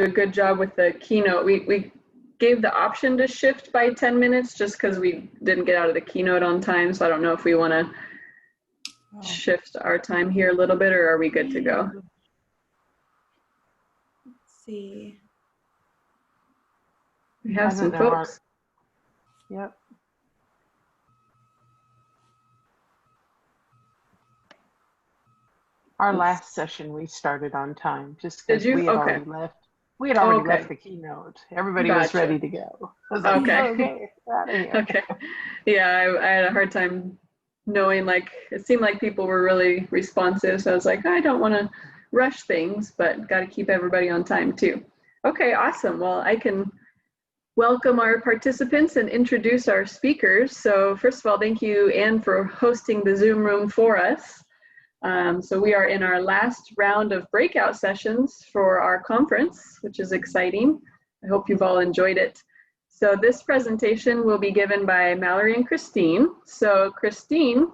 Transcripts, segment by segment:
a good job with the keynote. We gave the option to shift by 10 minutes just because we didn't get out of the keynote on time. So I don't know if we want to shift our time here a little bit, or are we good to go? Let's see. We have some folks. Yep. Our last session, we started on time just because we had already left. We had already left the keynote. Everybody was ready to go. I was like, okay, out of here. Okay. Yeah, I had a hard time knowing, like, it seemed like people were really responsive. So I was like, I don't want to rush things, but got to keep everybody on time too. Okay, awesome. Well, I can welcome our participants and introduce our speakers. So first of all, thank you, Anne, for hosting the Zoom room for us. So we are in our last round of breakout sessions for our conference, which is exciting. I hope you've all enjoyed it. So this presentation will be given by Mallory and Christine. So Christine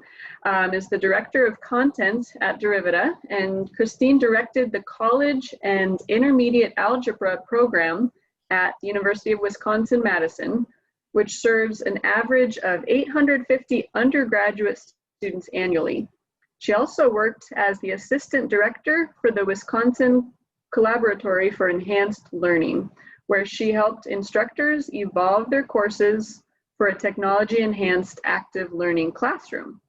is the Director of Content at Derivita, and Christine directed the College and Intermediate Algebra program at the University of Wisconsin-Madison, which serves an average of 850 undergraduate students annually. She also worked as the Assistant Director for the Wisconsin Collaboratory for Enhanced Learning, where she helped instructors evolve their courses for a technology-enhanced active learning classroom.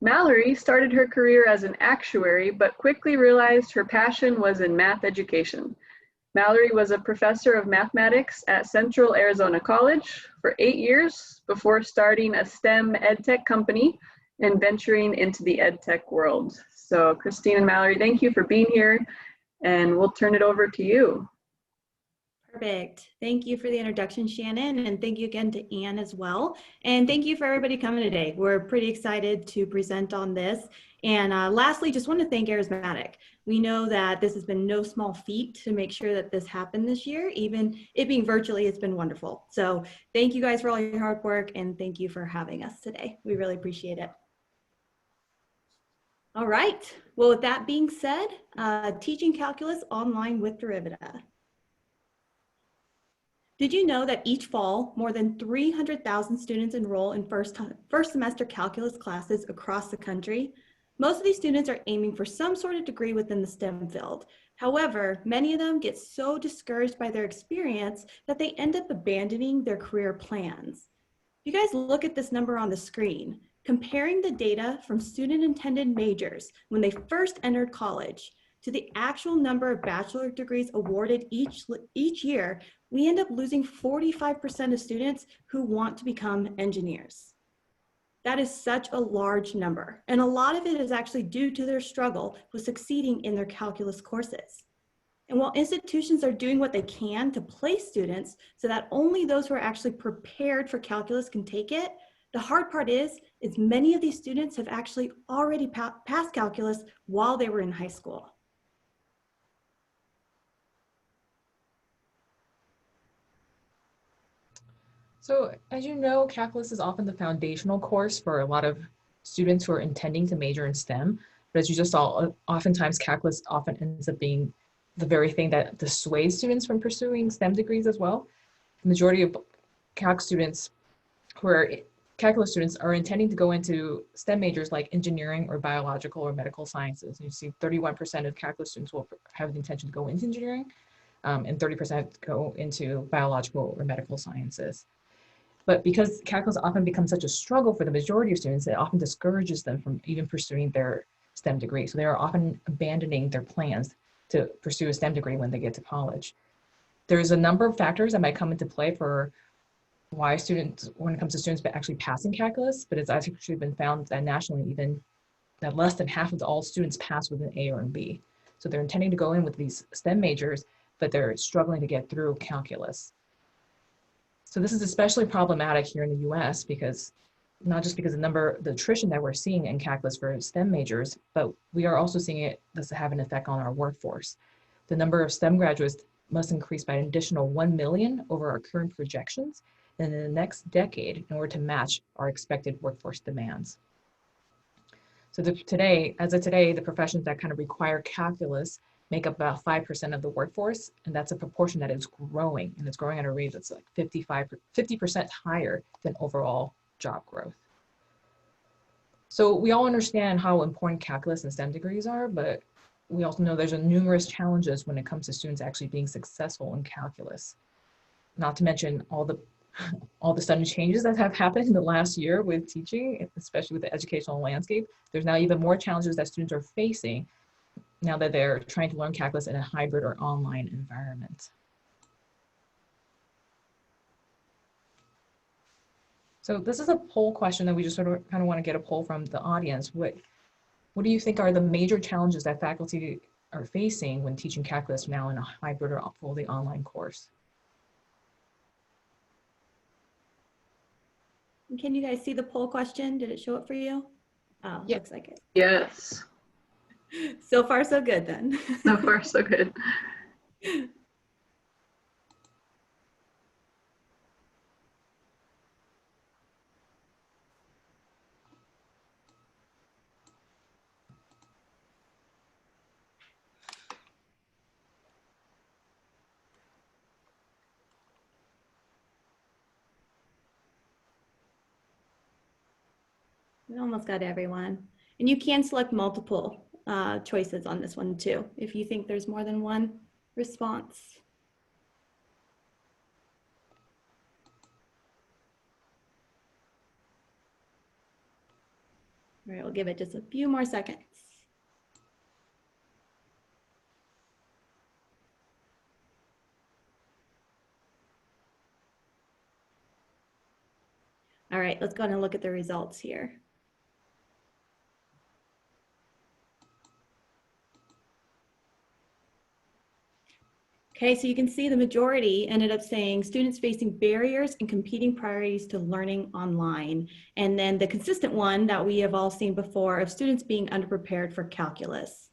Mallory started her career as an actuary, but quickly realized her passion was in math education. Mallory was a professor of mathematics at Central Arizona College for 8 years before starting a STEM EdTech company and venturing into the EdTech world. So Christine and Mallory, thank you for being here, and we'll turn it over to you. Perfect. Thank you for the introduction, Shannon, and thank you again to Anne as well. And thank you for everybody coming today. We're pretty excited to present on this. And lastly, just want to thank Arizmatic. We know that this has been no small feat to make sure that this happened this year. Even it being virtually, it's been wonderful. So thank you guys for all your hard work, and thank you for having us today. We really appreciate it. All right. Well, with that being said, teaching calculus online with Derivita. Did you know that each fall, more than 300,000 students enroll in first semester calculus classes across the country? Most of these students are aiming for some sort of degree within the STEM field. However, many of them get so discouraged by their experience that they end up abandoning their career plans. If you guys look at this number on the screen, comparing the data from student-intended majors when they first entered college to the actual number of bachelor degrees awarded each year, we end up losing 45% of students who want to become engineers. That is such a large number, and a lot of it is actually due to their struggle with succeeding in their calculus courses. And while institutions are doing what they can to place students so that only those who are actually prepared for calculus can take it, the hard part is many of these students have actually already passed calculus while they were in high school. So as you know, calculus is often the foundational course for a lot of students who are intending to major in STEM. But as you just saw, oftentimes calculus often ends up being the very thing that dissuades students from pursuing STEM degrees as well. The majority of calculus students are intending to go into STEM majors like engineering or biological or medical sciences. You see 31% of calculus students will have the intention to go into engineering, and 30% go into biological or medical sciences. But because calculus often becomes such a struggle for the majority of students, it often discourages them from even pursuing their STEM degree. So they are often abandoning their plans to pursue a STEM degree when they get to college. There's a number of factors that might come into play for why students, when it comes to students actually passing calculus, but it's actually been found that nationally even that less than half of all students pass with an A or an B. So they're intending to go in with these STEM majors, but they're struggling to get through calculus. So this is especially problematic here in the US because not just because the attrition that we're seeing in calculus for STEM majors, but we are also seeing it does have an effect on our workforce. The number of STEM graduates must increase by an additional 1 million over our current projections in the next decade in order to match our expected workforce demands. So today, the professions that kind of require calculus make up about 5% of the workforce, and that's a proportion that is growing, and it's growing at a rate that's like 50% higher than overall job growth. So we all understand how important calculus and STEM degrees are, but we also know there's numerous challenges when it comes to students actually being successful in calculus. Not to mention all the sudden changes that have happened in the last year with teaching, especially with the educational landscape. There's now even more challenges that students are facing now that they're trying to learn calculus in a hybrid or online environment. So this is a poll question that we just sort of kind of want to get a poll from the audience. What do you think are the major challenges that faculty are facing when teaching calculus now in a hybrid or fully online course? Can you guys see the poll question? Did it show it for you? Oh, Yeah. Looks like it. Yes. So far, so good then. So far, so good. We almost got everyone. And you can select multiple choices on this one too, if you think there's more than one response. All right, we'll give it just a few more seconds. All right, let's go ahead and look at the results here. Okay, so you can see the majority ended up saying students facing barriers and competing priorities to learning online. And then the consistent one that we have all seen before of students being underprepared for calculus.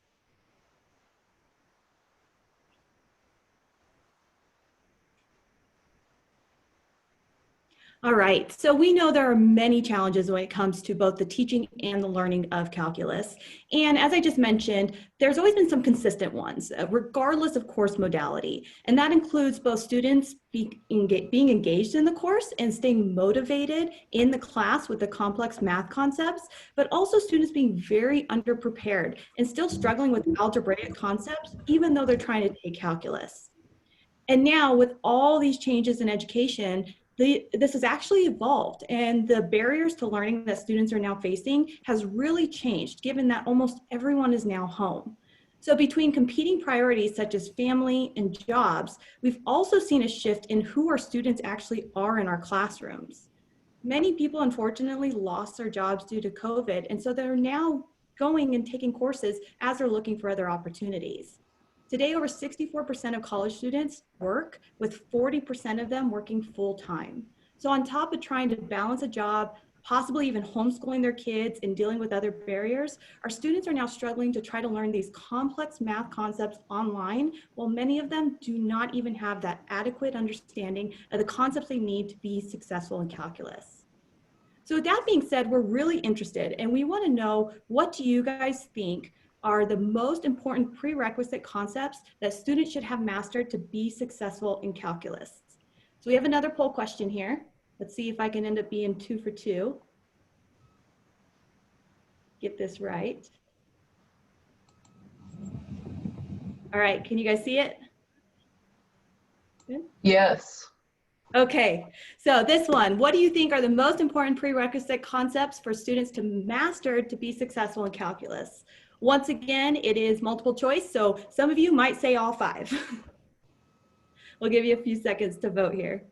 All right, so we know there are many challenges when it comes to both the teaching and the learning of calculus. And as I just mentioned, there's always been some consistent ones, regardless of course modality. And that includes both students being engaged in the course and staying motivated in the class with the complex math concepts, but also students being very underprepared and still struggling with algebraic concepts, even though they're trying to take calculus. And now with all these changes in education, this has actually evolved, and the barriers to learning that students are now facing has really changed, given that almost everyone is now home. So between competing priorities such as family and jobs, we've also seen a shift in who our students actually are in our classrooms. Many people unfortunately lost their jobs due to COVID, and so they're now going and taking courses as they're looking for other opportunities. Today, over 64% of college students work, with 40% of them working full-time. So on top of trying to balance a job, possibly even homeschooling their kids and dealing with other barriers, our students are now struggling to try to learn these complex math concepts online, while many of them do not even have that adequate understanding of the concepts they need to be successful in calculus. So with that being said, we're really interested, and we want to know, what do you guys think are the most important prerequisite concepts that students should have mastered to be successful in calculus? So we have another poll question here. Let's see if I can end up being 2 for 2. Get this right. All right, can you guys see it? Good? Yes. Okay, so this one, what do you think are the most important prerequisite concepts for students to master to be successful in calculus? Once again, it is multiple choice, so some of you might say all 5. We'll give you a few seconds to vote here.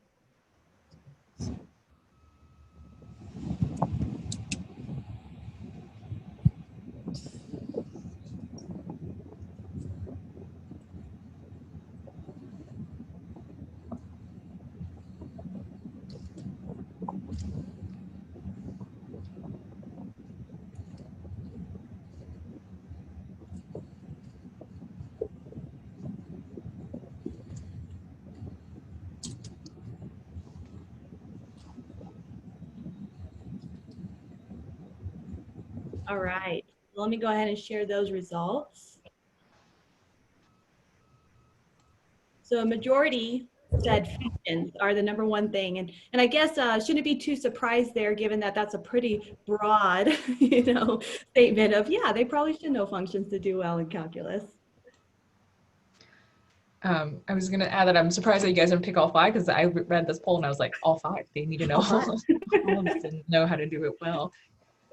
All right, let me go ahead and share those results. So a majority said functions are the #1 thing. And I guess shouldn't be too surprised there, given that that's a pretty broad, statement of, yeah, they probably should know functions to do well in calculus. I was going to add that I'm surprised that you guys didn't pick all 5, because I read this poll and I was like, all 5, they need to know. All of us didn't know how to do it well.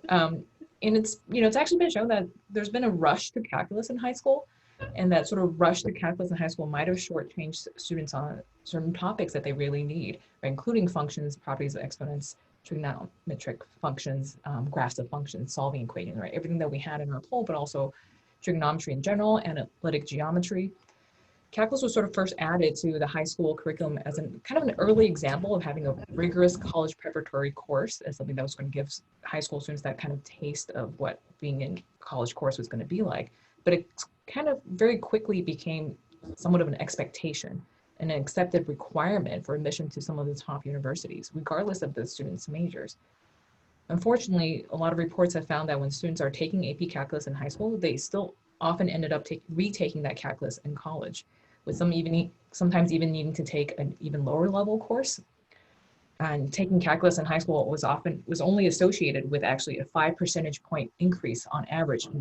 And it's actually been shown that there's been a rush to calculus in high school, and that sort of rush to calculus in high school might have shortchanged students on certain topics that they really need, right? Including functions, properties of exponents, trigonometric functions, graphs of functions, solving equations, right? Everything that we had in our poll, but also trigonometry in general, analytic geometry. Calculus was sort of first added to the high school curriculum as kind of an early example of having a rigorous college preparatory course, as something that was going to give high school students that kind of taste of what being in college course was going to be like. But it kind of very quickly became somewhat of an expectation and an accepted requirement for admission to some of the top universities, regardless of the students' majors. Unfortunately, a lot of reports have found that when students are taking AP Calculus in high school, they still often ended up retaking that calculus in college, with some sometimes even needing to take an even lower level course. And taking calculus in high school was only associated with actually a 5 percentage point increase on average in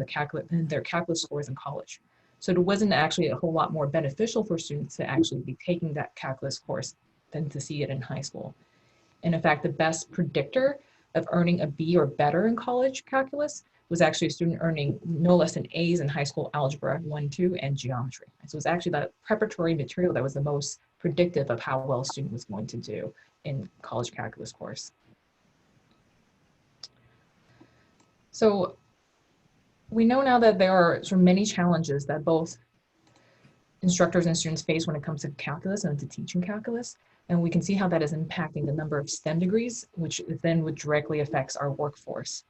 their calculus scores in college. So it wasn't actually a whole lot more beneficial for students to actually be taking that calculus course than to see it in high school. And in fact, the best predictor of earning a B or better in college calculus was actually a student earning no less than A's in high school algebra 1, 2, and geometry. So it was actually that preparatory material that was the most predictive of how well a student was going to do in college calculus course. So we know now that there are sort of many challenges that both instructors and students face when it comes to calculus and to teaching calculus. And we can see how that is impacting the number of STEM degrees, which then would directly affects our workforce.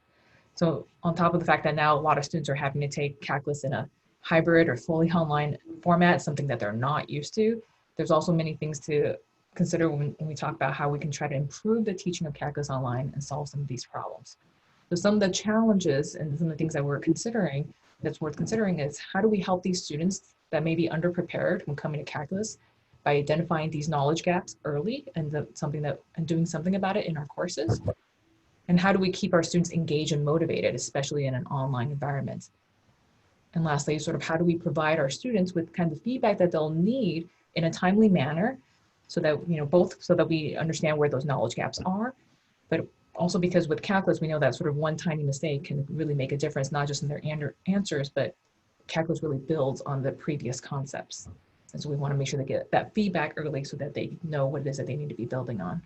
So on top of the fact that now a lot of students are having to take calculus in a hybrid or fully online format, something that they're not used to, there's also many things to consider when we talk about how we can try to improve the teaching of calculus online and solve some of these problems. So some of the challenges and some of the things that that's worth considering is, how do we help these students that may be underprepared when coming to calculus by identifying these knowledge gaps early and doing something about it in our courses? And how do we keep our students engaged and motivated, especially in an online environment? And lastly, sort of how do we provide our students with kind of feedback that they'll need in a timely manner, so that, both so that we understand where those knowledge gaps are, but also because with calculus, we know that sort of one tiny mistake can really make a difference, not just in their answers, but calculus really builds on the previous concepts. And so we want to make sure they get that feedback early so that they know what it is that they need to be building on.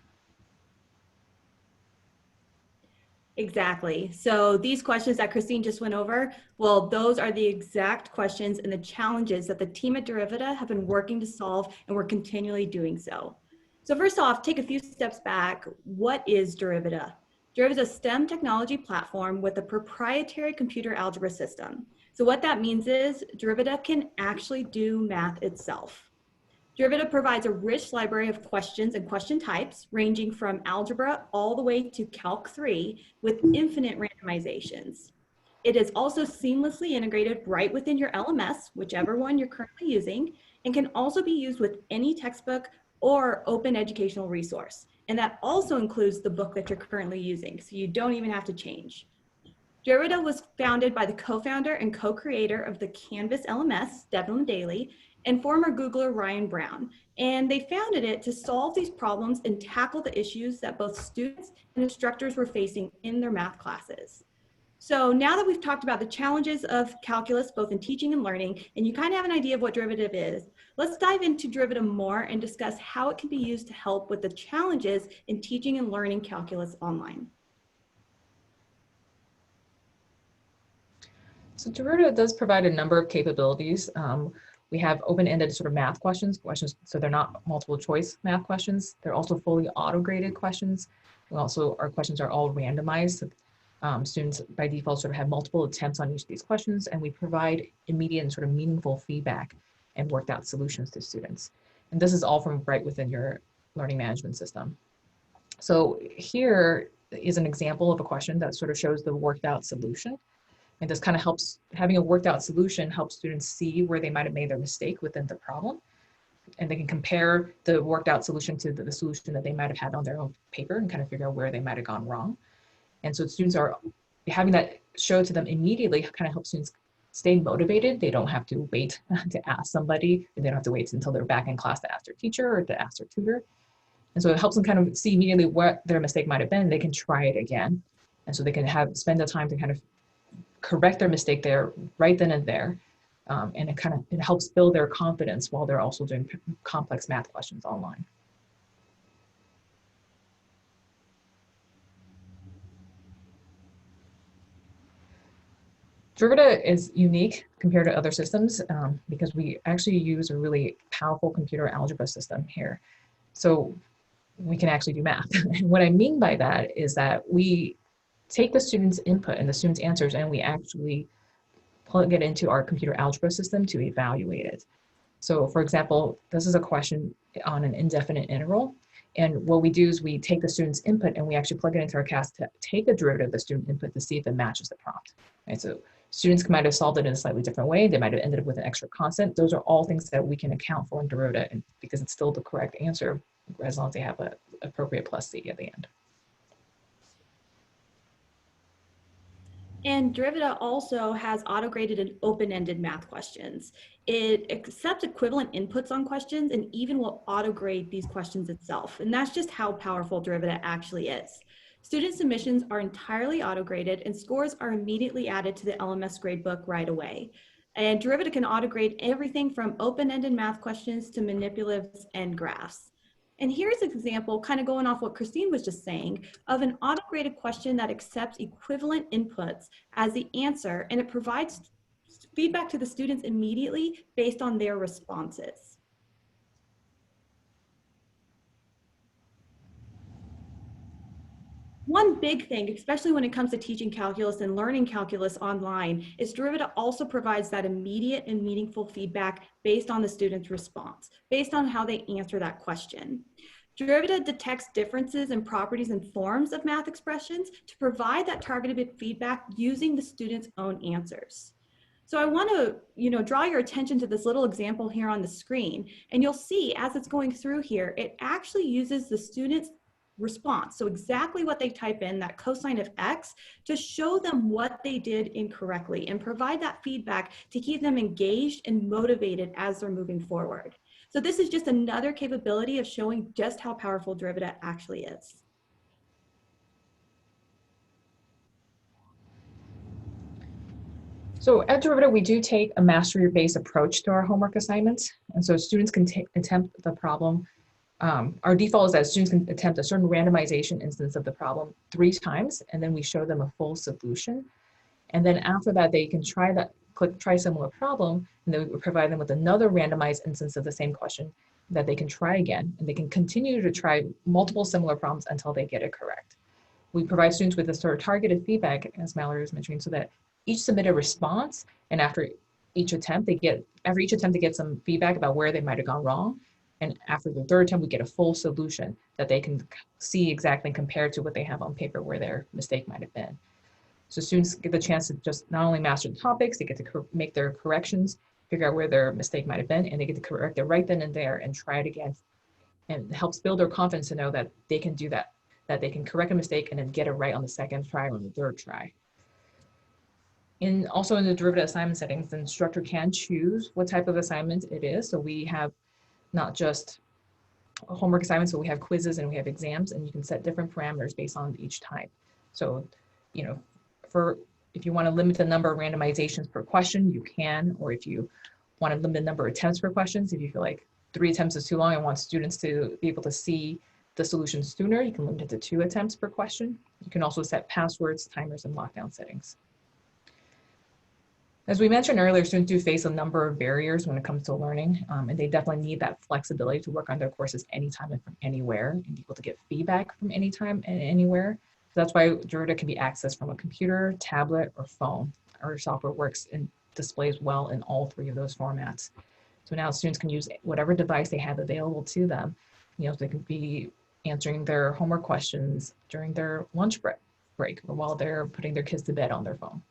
Exactly. So these questions that Christine just went over, well, those are the exact questions and the challenges that the team at Derivita have been working to solve, and we're continually doing so. So first off, take a few steps back. What is Derivita? Derivita is a STEM technology platform with a proprietary computer algebra system. So what that means is Derivita can actually do math itself. Derivita provides a rich library of questions and question types, ranging from algebra all the way to Calc 3 with infinite randomizations. It is also seamlessly integrated right within your LMS, whichever one you're currently using, and can also be used with any textbook or open educational resource. And that also includes the book that you're currently using, so you don't even have to change. Derivita was founded by the co-founder and co-creator of the Canvas LMS, Devin Daly, and former Googler Ryan Brown. And they founded it to solve these problems and tackle the issues that both students and instructors were facing in their math classes. So now that we've talked about the challenges of calculus, both in teaching and learning, and you kind of have an idea of what Derivita is, let's dive into Derivita more and discuss how it can be used to help with the challenges in teaching and learning calculus online. So Derivita does provide a number of capabilities. We have open-ended sort of math questions, so they're not multiple choice math questions. They're also fully auto-graded questions. Our questions are all randomized. Students by default sort of have multiple attempts on each of these questions, and we provide immediate and sort of meaningful feedback and worked out solutions to students. And this is all from right within your learning management system. So here is an example of a question that sort of shows the worked out solution. And this kind of helps, having a worked out solution helps students see where they might have made their mistake within the problem. and they can compare the worked out solution to the solution that they might have had on their own paper and kind of figure out where they might have gone wrong. And so students are having that show to them immediately kind of helps students stay motivated. They don't have to wait to ask somebody, and they don't have to wait until they're back in class to ask their teacher or to ask their tutor. And so it helps them kind of see immediately what their mistake might have been. They can try it again. And so they can spend the time to kind of correct their mistake there right then and there. And it helps build their confidence while they're also doing complex math questions online. Derivita is unique compared to other systems because we actually use a really powerful computer algebra system here. So we can actually do math. And what I mean by that is that we take the student's input and the student's answers, and we actually plug it into our computer algebra system to evaluate it. So for example, this is a question on an indefinite integral. And what we do is we take the student's input and we actually plug it into our cast to take a derivative of the student input to see if it matches the prompt. Right? So students might have solved it in a slightly different way. They might have ended up with an extra constant. Those are all things that we can account for in Derivita, and because it's still the correct answer as long as they have an appropriate plus C at the end. And Derivita also has auto-graded and open-ended math questions. It accepts equivalent inputs on questions and even will auto-grade these questions itself. And that's just how powerful Derivita actually is. Student submissions are entirely auto-graded and scores are immediately added to the LMS gradebook right away. And Derivita can auto-grade everything from open-ended math questions to manipulatives and graphs. And here's an example, kind of going off what Christine was just saying, of an auto-graded question that accepts equivalent inputs as the answer, and it provides feedback to the students immediately based on their responses. One big thing, especially when it comes to teaching calculus and learning calculus online, is Derivita also provides that immediate and meaningful feedback based on the student's response, based on how they answer that question. Derivita detects differences in properties and forms of math expressions to provide that targeted feedback using the student's own answers. So I want to, draw your attention to this little example here on the screen, and you'll see as it's going through here, it actually uses the student's response. So exactly what they type in, that cosine of X, to show them what they did incorrectly and provide that feedback to keep them engaged and motivated as they're moving forward. So this is just another capability of showing just how powerful Derivita actually is. So at Derivita, we do take a mastery-based approach to our homework assignments. And so students can attempt the problem. Our default is that students can attempt a certain randomization instance of the problem 3 times, and then we show them a full solution. And then after that, they can click try similar problem, and then we provide them with another randomized instance of the same question that they can try again. And they can continue to try multiple similar problems until they get it correct. We provide students with a sort of targeted feedback, as Mallory was mentioning, so that each submit a response, and after each attempt, they get some feedback about where they might have gone wrong. And after the 3rd attempt, we get a full solution that they can see exactly compared to what they have on paper where their mistake might have been. So students get the chance to just not only master the topics, they get to make their corrections, figure out where their mistake might have been, and they get to correct it right then and there and try it again. And it helps build their confidence to know that they can do that they can correct a mistake and then get it right on the 2nd try or the 3rd try. And also in the Derivita assignment settings, the instructor can choose what type of assignment it is. So we have not just homework assignments, but we have quizzes and we have exams, and you can set different parameters based on each type. So, if you want to limit the number of randomizations per question, you can, or if you want to limit the number of attempts per questions, if you feel like 3 attempts is too long and want students to be able to see the solution sooner, you can limit it to 2 attempts per question. You can also set passwords, timers, and lockdown settings. As we mentioned earlier, students do face a number of barriers when it comes to learning, and they definitely need that flexibility to work on their courses anytime and from anywhere, and be able to get feedback from anytime and anywhere. So that's why Derivita can be accessed from a computer, tablet, or phone. Our software works and displays well in all 3 of those formats. So now students can use whatever device they have available to them. They can be answering their homework questions during their lunch break or while they're putting their kids to bed on their phone.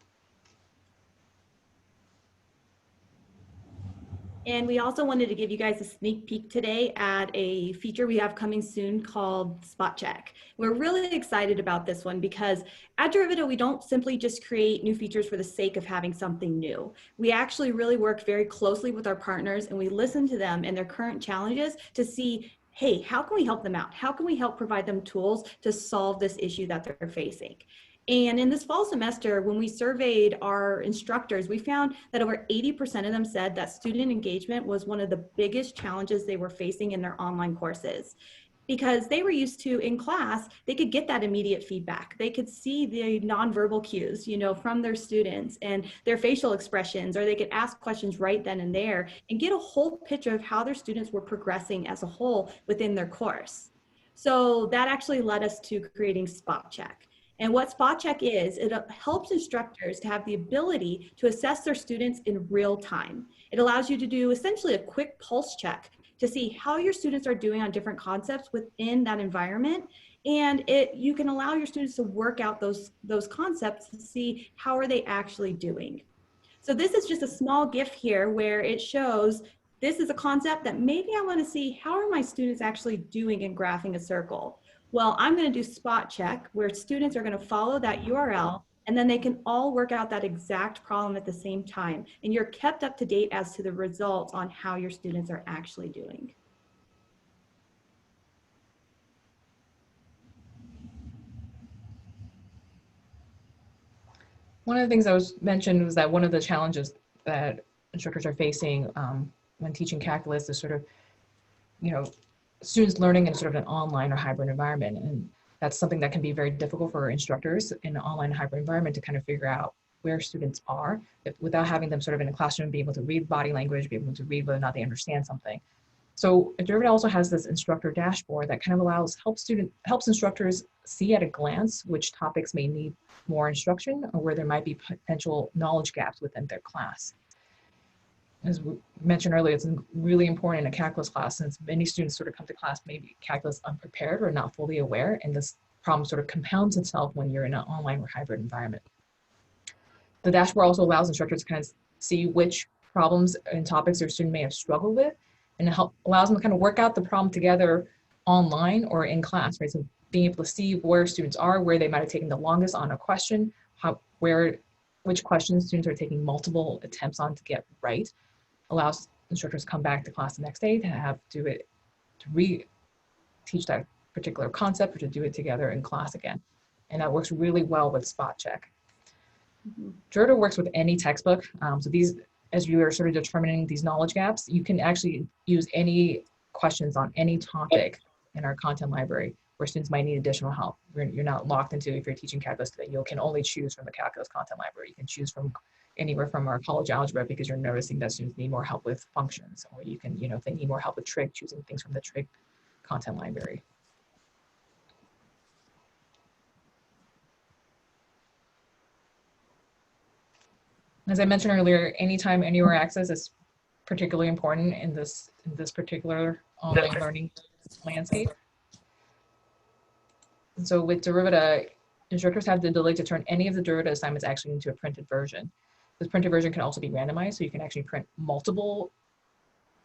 And we also wanted to give you guys a sneak peek today at a feature we have coming soon called SpotCheck. We're really excited about this one because at Derivita, we don't simply just create new features for the sake of having something new. We actually really work very closely with our partners and we listen to them and their current challenges to see, hey, how can we help them out? How can we help provide them tools to solve this issue that they're facing? And in this fall semester, when we surveyed our instructors, we found that over 80% of them said that student engagement was one of the biggest challenges they were facing in their online courses. Because they were used to, in class, they could get that immediate feedback. They could see the nonverbal cues, you know, from their students and their facial expressions, or they could ask questions right then and there and get a whole picture of how their students were progressing as a whole within their course. So that actually led us to creating SpotCheck. And what SpotCheck is, it helps instructors to have the ability to assess their students in real time. It allows you to do essentially a quick pulse check to see how your students are doing on different concepts within that environment. And you can allow your students to work out those concepts to see how are they actually doing. So this is just a small GIF here where it shows this is a concept that maybe I want to see how are my students actually doing in graphing a circle. Well, I'm going to do SpotCheck where students are going to follow that URL and then they can all work out that exact problem at the same time. And you're kept up to date as to the results on how your students are actually doing. One of the things I was mentioned was that one of the challenges that instructors are facing when teaching calculus is sort of, you know, students learning in sort of an online or hybrid environment. And that's something that can be very difficult for instructors in an online hybrid environment to kind of figure out where students are without having them sort of in a classroom be able to read body language, be able to read whether or not they understand something. So Derivita also has this instructor dashboard that kind of helps instructors see at a glance which topics may need more instruction or where there might be potential knowledge gaps within their class. As we mentioned earlier, it's really important in a calculus class since many students sort of come to class maybe calculus unprepared or not fully aware, and this problem sort of compounds itself when you're in an online or hybrid environment. The dashboard also allows instructors to kind of see which problems and topics their student may have struggled with, and it allows them to kind of work out the problem together online or in class, right? So being able to see where students are, where they might have taken the longest on a question, which questions students are taking multiple attempts on to get right, allows instructors to come back to class the next day to re-teach that particular concept or to do it together in class again. And that works really well with SpotCheck. Derivita works with any textbook. So these, as you are sort of determining these knowledge gaps, you can actually use any questions on any topic in our content library where students might need additional help. You're not locked into, if you're teaching calculus, that you can only choose from the calculus content library. You can choose from anywhere from our college algebra because you're noticing that students need more help with functions, or you can, if they need more help with trig, choosing things from the trig content library. As I mentioned earlier, anytime, anywhere access is particularly important in this particular online learning landscape. And so with Derivita, instructors have the ability to turn any of the Derivita assignments actually into a printed version. This printed version can also be randomized, so you can actually print multiple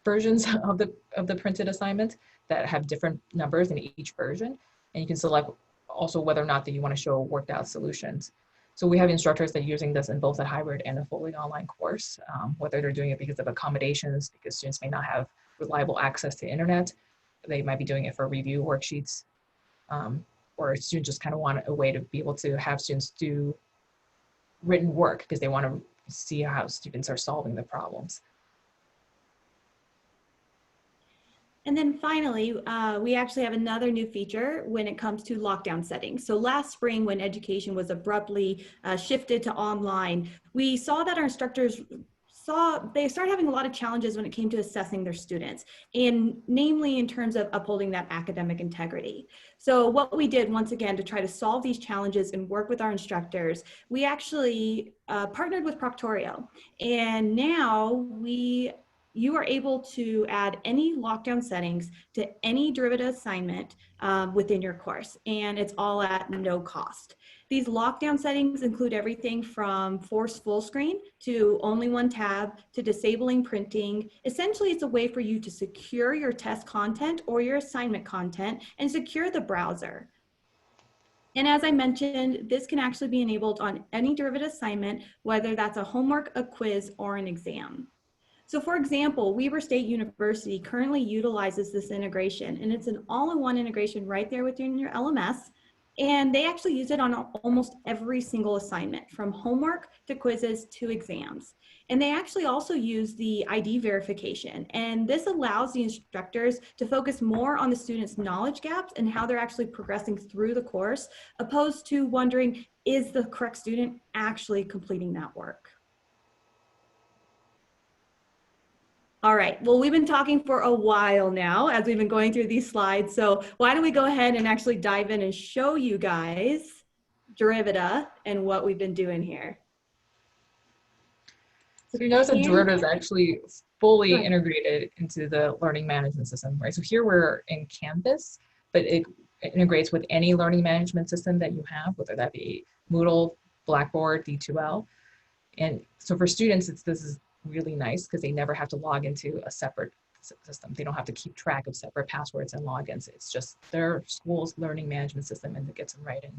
versions of the printed assignment that have different numbers in each version, and you can select also whether or not that you want to show worked out solutions. So we have instructors that are using this in both a hybrid and a fully online course, whether they're doing it because of accommodations, because students may not have reliable access to internet, they might be doing it for review worksheets, or students just kind of want a way to be able to have students do written work because they want to see how students are solving the problems. And then finally, we actually have another new feature when it comes to lockdown settings. So last spring, when education was abruptly shifted to online, we saw that our instructors they started having a lot of challenges when it came to assessing their students, and namely in terms of upholding that academic integrity. So what we did, once again, to try to solve these challenges and work with our instructors, we actually partnered with Proctorio, and now we you are able to add any lockdown settings to any Derivita assignment within your course, and it's all at no cost. These lockdown settings include everything from force full screen to only one tab to disabling printing. Essentially, it's a way for you to secure your test content or your assignment content and secure the browser. And as I mentioned, this can actually be enabled on any Derivita assignment, whether that's a homework, a quiz, or an exam. So for example, Weber State University currently utilizes this integration, and it's an all-in-one integration right there within your LMS. And they actually use it on almost every single assignment, from homework to quizzes to exams. And they actually also use the ID verification. And this allows the instructors to focus more on the students' knowledge gaps and how they're actually progressing through the course, opposed to wondering, is the correct student actually completing that work? All right, well, we've been talking for a while now as we've been going through these slides. So why don't we go ahead and actually dive in and show you guys Derivita and what we've been doing here. So you notice that Derivita is actually fully integrated into the learning management system, right? So here we're in Canvas, but it integrates with any learning management system that you have, whether that be Moodle, Blackboard, D2L. And so for students, this is really nice because they never have to log into a separate system. They don't have to keep track of separate passwords and logins. It's just their school's learning management system, and it gets them right in.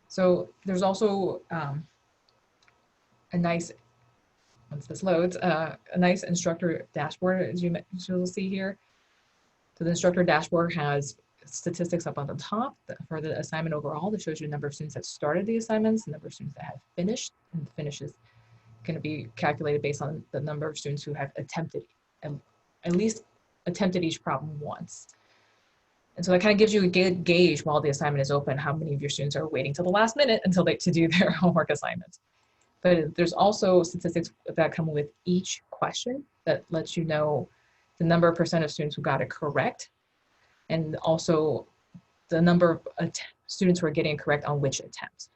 So there's also a nice, once this loads, a nice instructor dashboard, as you'll see here. So the instructor dashboard has statistics up on the top for the assignment overall that shows you the number of students that started the assignments, the number of students that have finished, and the finish is going to be calculated based on the number of students who have attempted, at least attempted each problem once. And so that kind of gives you a good gauge while the assignment is open, how many of your students are waiting till the last minute until to do their homework assignments. But there's also statistics that come with each question that lets you know the number of % of students who got it correct, and also the number of students who are getting it correct on which attempt,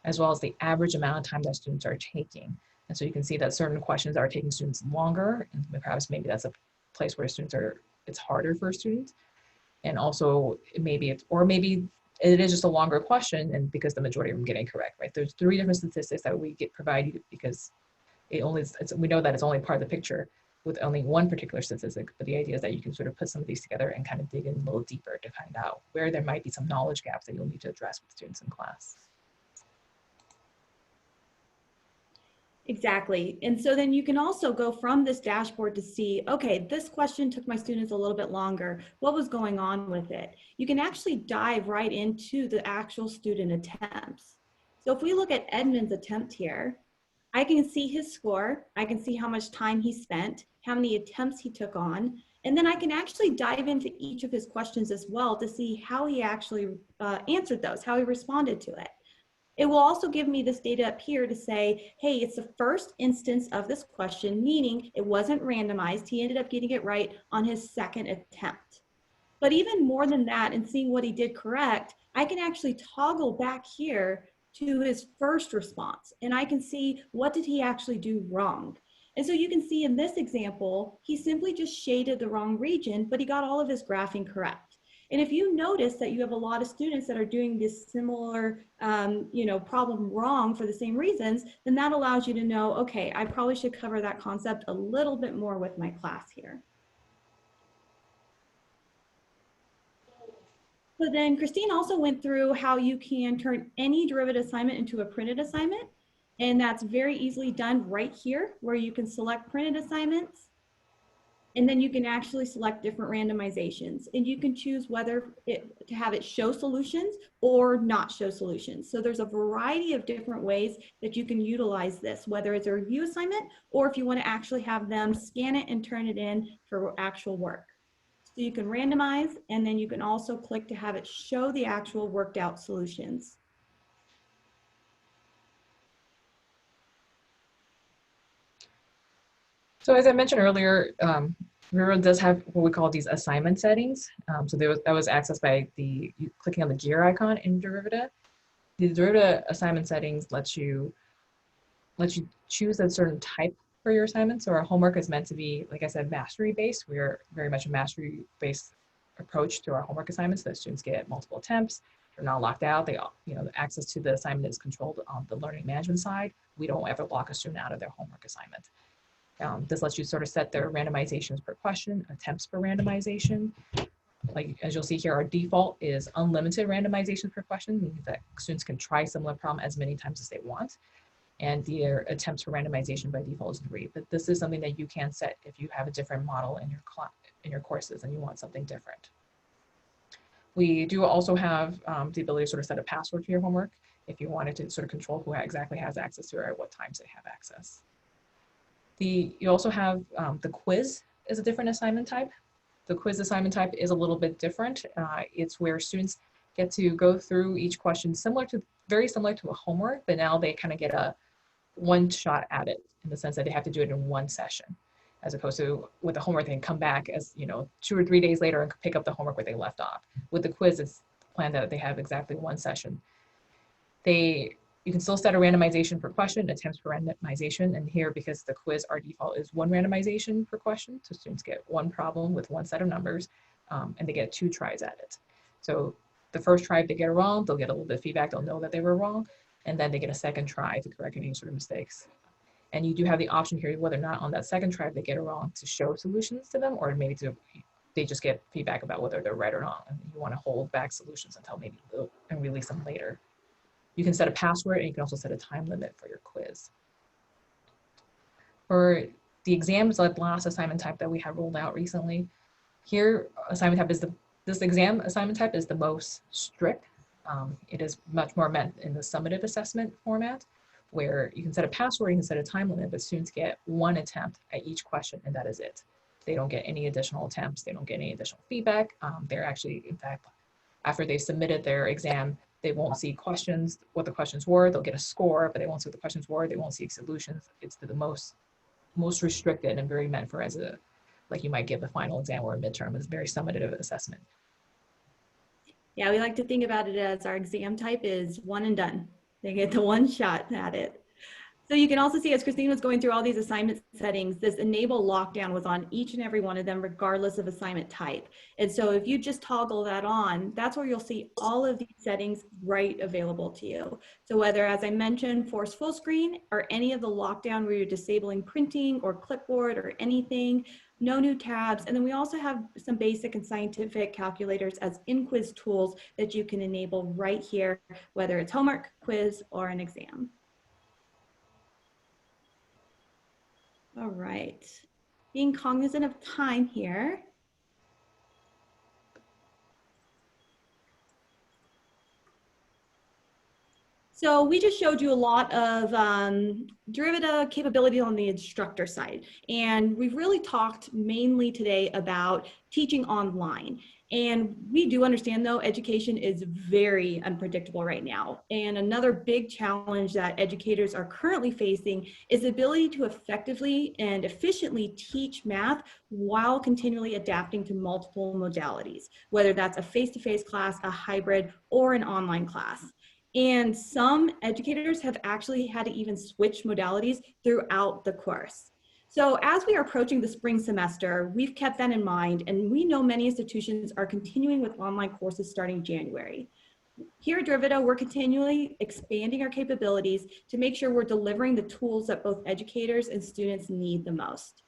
as well as the average amount of time that students are taking. And so you can see that certain questions are taking students longer, and perhaps maybe that's a place where students it's harder for students. And also maybe it is just a longer question, and because the majority of them getting correct, right? There's 3 different statistics that we provide you because we know that it's only part of the picture with only one particular statistic, but the idea is that you can sort of put some of these together and kind of dig in a little deeper to find out where there might be some knowledge gaps that you'll need to address with students in class. Exactly. And so then you can also go from this dashboard to see, okay, this question took my students a little bit longer. What was going on with it? You can actually dive right into the actual student attempts. So if we look at Edmund's attempt here, I can see his score. I can see how much time he spent, how many attempts he took on, and then I can actually dive into each of his questions as well to see how he actually answered those, how he responded to it. It will also give me this data up here to say, hey, it's the first instance of this question, meaning it wasn't randomized. He ended up getting it right on his second attempt. But even more than that, and seeing what he did correct, I can actually toggle back here to his first response, and I can see what did he actually do wrong. And so you can see in this example, he simply just shaded the wrong region, but he got all of his graphing correct. And if you notice that you have a lot of students that are doing this similar problem wrong for the same reasons, then that allows you to know, okay, I probably should cover that concept a little bit more with my class here. So then Christine also went through how you can turn any Derivita assignment into a printed assignment. And that's very easily done right here, where you can select printed assignments. And then you can actually select different randomizations. And you can choose whether to have it show solutions or not show solutions. So there's a variety of different ways that you can utilize this, whether it's a review assignment or if you want to actually have them scan it and turn it in for actual work. So you can randomize, and then you can also click to have it show the actual worked out solutions. So as I mentioned earlier, Derivita does have what we call these assignment settings. So that was accessed by clicking on the gear icon in Derivita. The Derivita assignment settings lets you choose a certain type for your assignment. So our homework is meant to be, like I said, mastery based. We are very much a mastery based approach to our homework assignments. The students get multiple attempts. They're not locked out. They, the access to the assignment is controlled on the learning management side. We don't ever lock a student out of their homework assignment. This lets you sort of set their randomizations per question, attempts per randomization. Like, as you'll see here, our default is unlimited randomization per question, meaning that students can try similar problem as many times as they want. And their attempts for randomization by default is 3. But this is something that you can set if you have a different model in your courses and you want something different. We do also have the ability to sort of set a password for your homework if you wanted to sort of control who exactly has access to it or at what times they have access. You also have the quiz is a different assignment type. The quiz assignment type is a little bit different. It's where students get to go through each question very similar to a homework, but now they kind of get a one shot at it in the sense that they have to do it in one session, as opposed to with the homework they can come back as 2 or 3 days later and pick up the homework where they left off. With the quiz, it's planned that they have exactly one session. You can still set a randomization per question, attempts per randomization, and here, because the quiz, our default is 1 randomization per question, so students get 1 problem with 1 set of numbers, and they get 2 tries at it. So the first try, if they get it wrong, they'll get a little bit of feedback, they'll know that they were wrong, and then they get a second try to correct any sort of mistakes. And you do have the option here, whether or not on that second try, if they get it wrong, to show solutions to them, or maybe they just get feedback about whether they're right or not, and you want to hold back solutions until maybe and release them later. You can set a password, and you can also set a time limit for your quiz. For the exams, like last assignment type that we have rolled out recently, here assignment type is this exam assignment type is the most strict. It is much more meant in the summative assessment format, where you can set a password, you can set a time limit, but students get 1 attempt at each question, and that is it. They don't get any additional attempts. They don't get any additional feedback. They're actually, in fact, after they submitted their exam, they won't see questions, what the questions were. They'll get a score, but they won't see what the questions were. They won't see solutions. It's the most restricted and very meant for like you might give a final exam or a midterm. It's very summative assessment. Yeah, we like to think about it as our exam type is 1 and done. They get the 1 shot at it. So you can also see, as Christine was going through all these assignment settings, this enable lockdown was on each and every one of them, regardless of assignment type. And so if you just toggle that on, that's where you'll see all of these settings right available to you. So whether, as I mentioned, force full screen or any of the lockdown where you're disabling printing or clipboard or anything, no new tabs. And then we also have some basic and scientific calculators as in-quiz tools that you can enable right here, whether it's homework, quiz, or an exam. All right, being cognizant of time here. So we just showed you a lot of Derivita capability on the instructor side. And we've really talked mainly today about teaching online. And we do understand, though, education is very unpredictable right now. And another big challenge that educators are currently facing is the ability to effectively and efficiently teach math while continually adapting to multiple modalities, whether that's a face-to-face class, a hybrid, or an online class. And some educators have actually had to even switch modalities throughout the course. So as we are approaching the spring semester, we've kept that in mind, and we know many institutions are continuing with online courses starting January. Here at Derivita, we're continually expanding our capabilities to make sure we're delivering the tools that both educators and students need the most.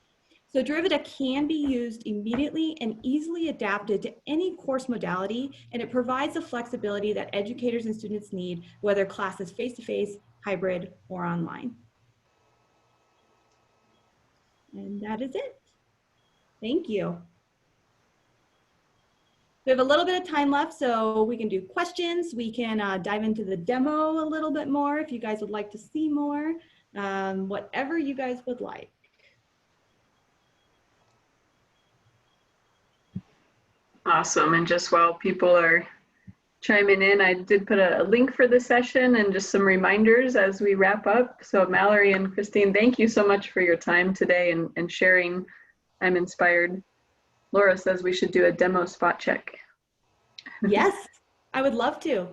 So Derivita can be used immediately and easily adapted to any course modality, and it provides the flexibility that educators and students need, whether class is face-to-face, hybrid, or online. And that is it. Thank you. We have a little bit of time left, so we can do questions. We can dive into the demo a little bit more if you guys would like to see more, whatever you guys would like. Awesome. And just while people are chiming in, I did put a link for the session and just some reminders as we wrap up. So Mallory and Christine, thank you so much for your time today and sharing. I'm inspired. Laura says we should do a demo spot check. Yes, I would love to.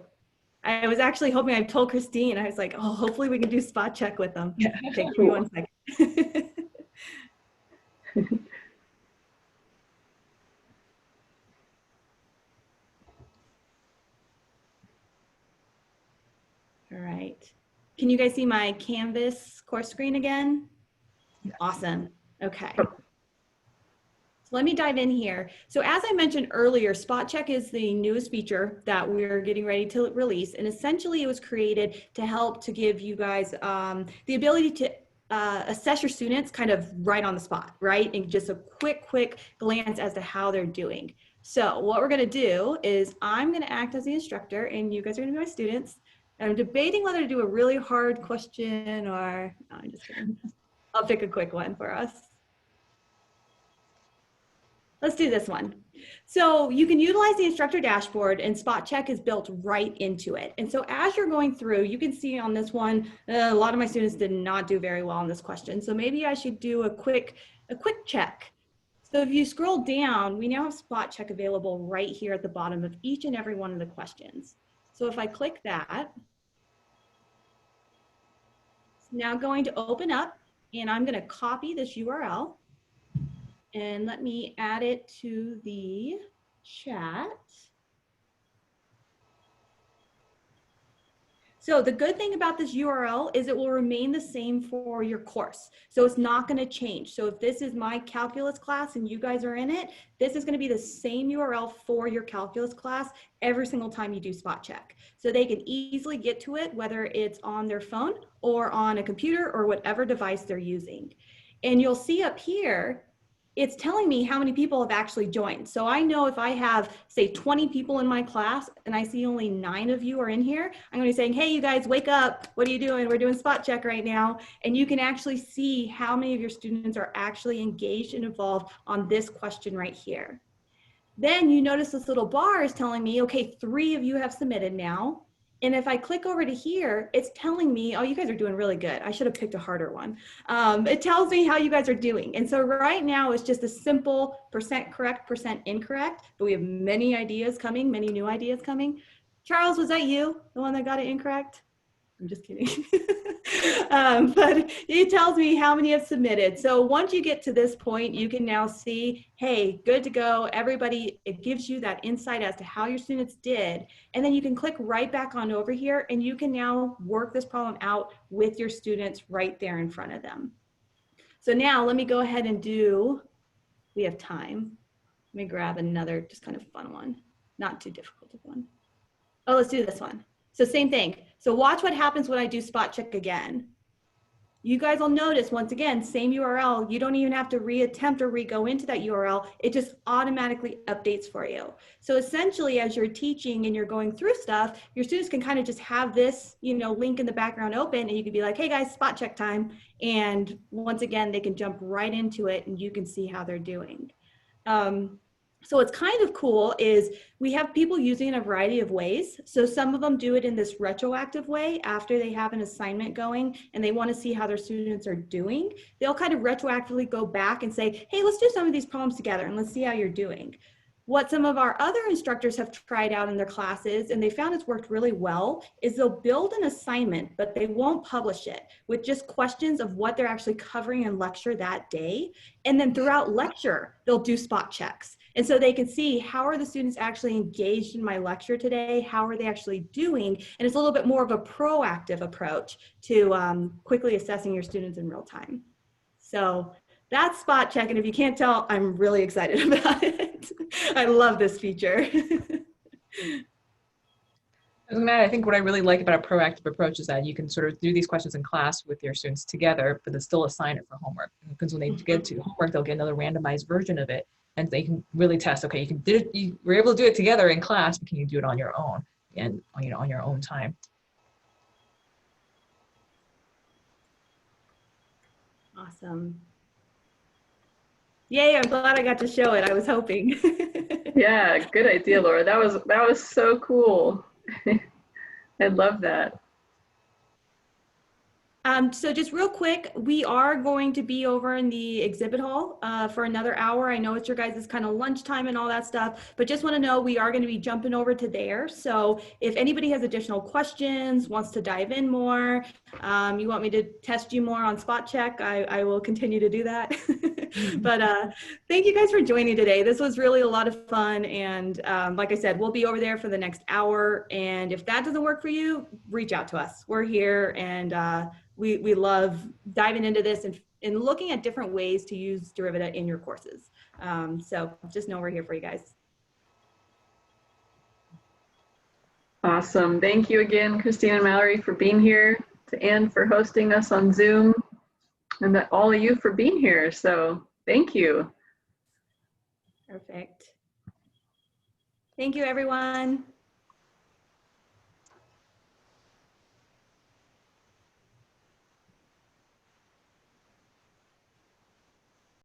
I was actually hoping, I told Christine, I was like, oh, hopefully we can do spot check with them. Yeah. Okay, give me 1 second. All right. Can you guys see my Canvas course screen again? Yes. Awesome. Okay. So let me dive in here. So as I mentioned earlier, SpotCheck is the newest feature that we're getting ready to release. And essentially it was created to help to give you guys the ability to assess your students kind of right on the spot, right? And just a quick glance as to how they're doing. So what we're gonna do is I'm gonna act as the instructor and you guys are gonna be my students. And I'm debating whether to do a really hard question or, no, I'm just kidding. I'll pick a quick one for us. Let's do this one. So you can utilize the Instructor Dashboard and SpotCheck is built right into it. And so as you're going through, you can see on this one, a lot of my students did not do very well on this question. So maybe I should do a quick check. So if you scroll down, we now have SpotCheck available right here at the bottom of each and every one of the questions. So if I click that, it's now going to open up and I'm going to copy this URL. And let me add it to the chat. So the good thing about this URL is it will remain the same for your course. So it's not going to change. So if this is my calculus class and you guys are in it, this is going to be the same URL for your calculus class every single time you do SpotCheck. So they can easily get to it, whether it's on their phone or on a computer or whatever device they're using. And you'll see up here, it's telling me how many people have actually joined. So I know if I have, say, 20 people in my class and I see only 9 of you are in here, I'm going to be saying, hey, you guys, wake up. What are you doing? We're doing SpotCheck right now. And you can actually see how many of your students are actually engaged and involved on this question right here. Then you notice this little bar is telling me, okay, 3 of you have submitted now. And if I click over to here, it's telling me, oh, you guys are doing really good. I should have picked a harder one. It tells me how you guys are doing. And so right now it's just a simple % correct, % incorrect, but we have many ideas coming, many new ideas coming. Charles, was that you, the one that got it incorrect? I'm just kidding. But it tells me how many have submitted. So once you get to this point, you can now see, hey, good to go. Everybody, it gives you that insight as to how your students did. And then you can click right back on over here and you can now work this problem out with your students right there in front of them. So now let me go ahead and do, we have time. Let me grab another just kind of fun one, not too difficult of one. Oh, let's do this one. So same thing. So watch what happens when I do SpotCheck again. You guys will notice, once again, same URL. You don't even have to reattempt or re-go into that URL. It just automatically updates for you. So essentially, as you're teaching and you're going through stuff, your students can kind of just have this, link in the background open, and you can be like, hey guys, SpotCheck time. And once again, they can jump right into it and you can see how they're doing. So what's kind of cool is we have people using it in a variety of ways. So some of them do it in this retroactive way after they have an assignment going and they want to see how their students are doing. They'll kind of retroactively go back and say, hey, let's do some of these problems together and let's see how you're doing. What some of our other instructors have tried out in their classes, and they found it's worked really well, is they'll build an assignment, but they won't publish it with just questions of what they're actually covering in lecture that day. And then throughout lecture, they'll do spot checks. And so they can see, how are the students actually engaged in my lecture today? How are they actually doing? And it's a little bit more of a proactive approach to quickly assessing your students in real time. So that's SpotCheck, and if you can't tell, I'm really excited about it. I love this feature. I think what I really like about a proactive approach is that you can sort of do these questions in class with your students together, but then still assign it for homework. Because when they get to homework, they'll get another randomized version of it, and they can really test. Okay, you were able to do it together in class, but can you do it on your own and on your own time? Awesome. Yay, I'm glad I got to show it. I was hoping. Yeah, good idea, Laura. That was so cool. I love that. So just real quick, we are going to be over in the exhibit hall for another hour. I know it's your guys' kind of lunchtime and all that stuff, but just want to know we are going to be jumping over to there. So if anybody has additional questions, wants to dive in more, you want me to test you more on SpotCheck, I will continue to do that. But thank you guys for joining today. This was really a lot of fun. And like I said, we'll be over there for the next hour. And if that doesn't work for you, reach out to us. We're here, and we love diving into this and looking at different ways to use Derivita in your courses. So just know we're here for you guys. Awesome. Thank you again, Christine and Mallory, for being here, to Anne for hosting us on Zoom, and that all of you for being here. So thank you. Perfect. Thank you, everyone.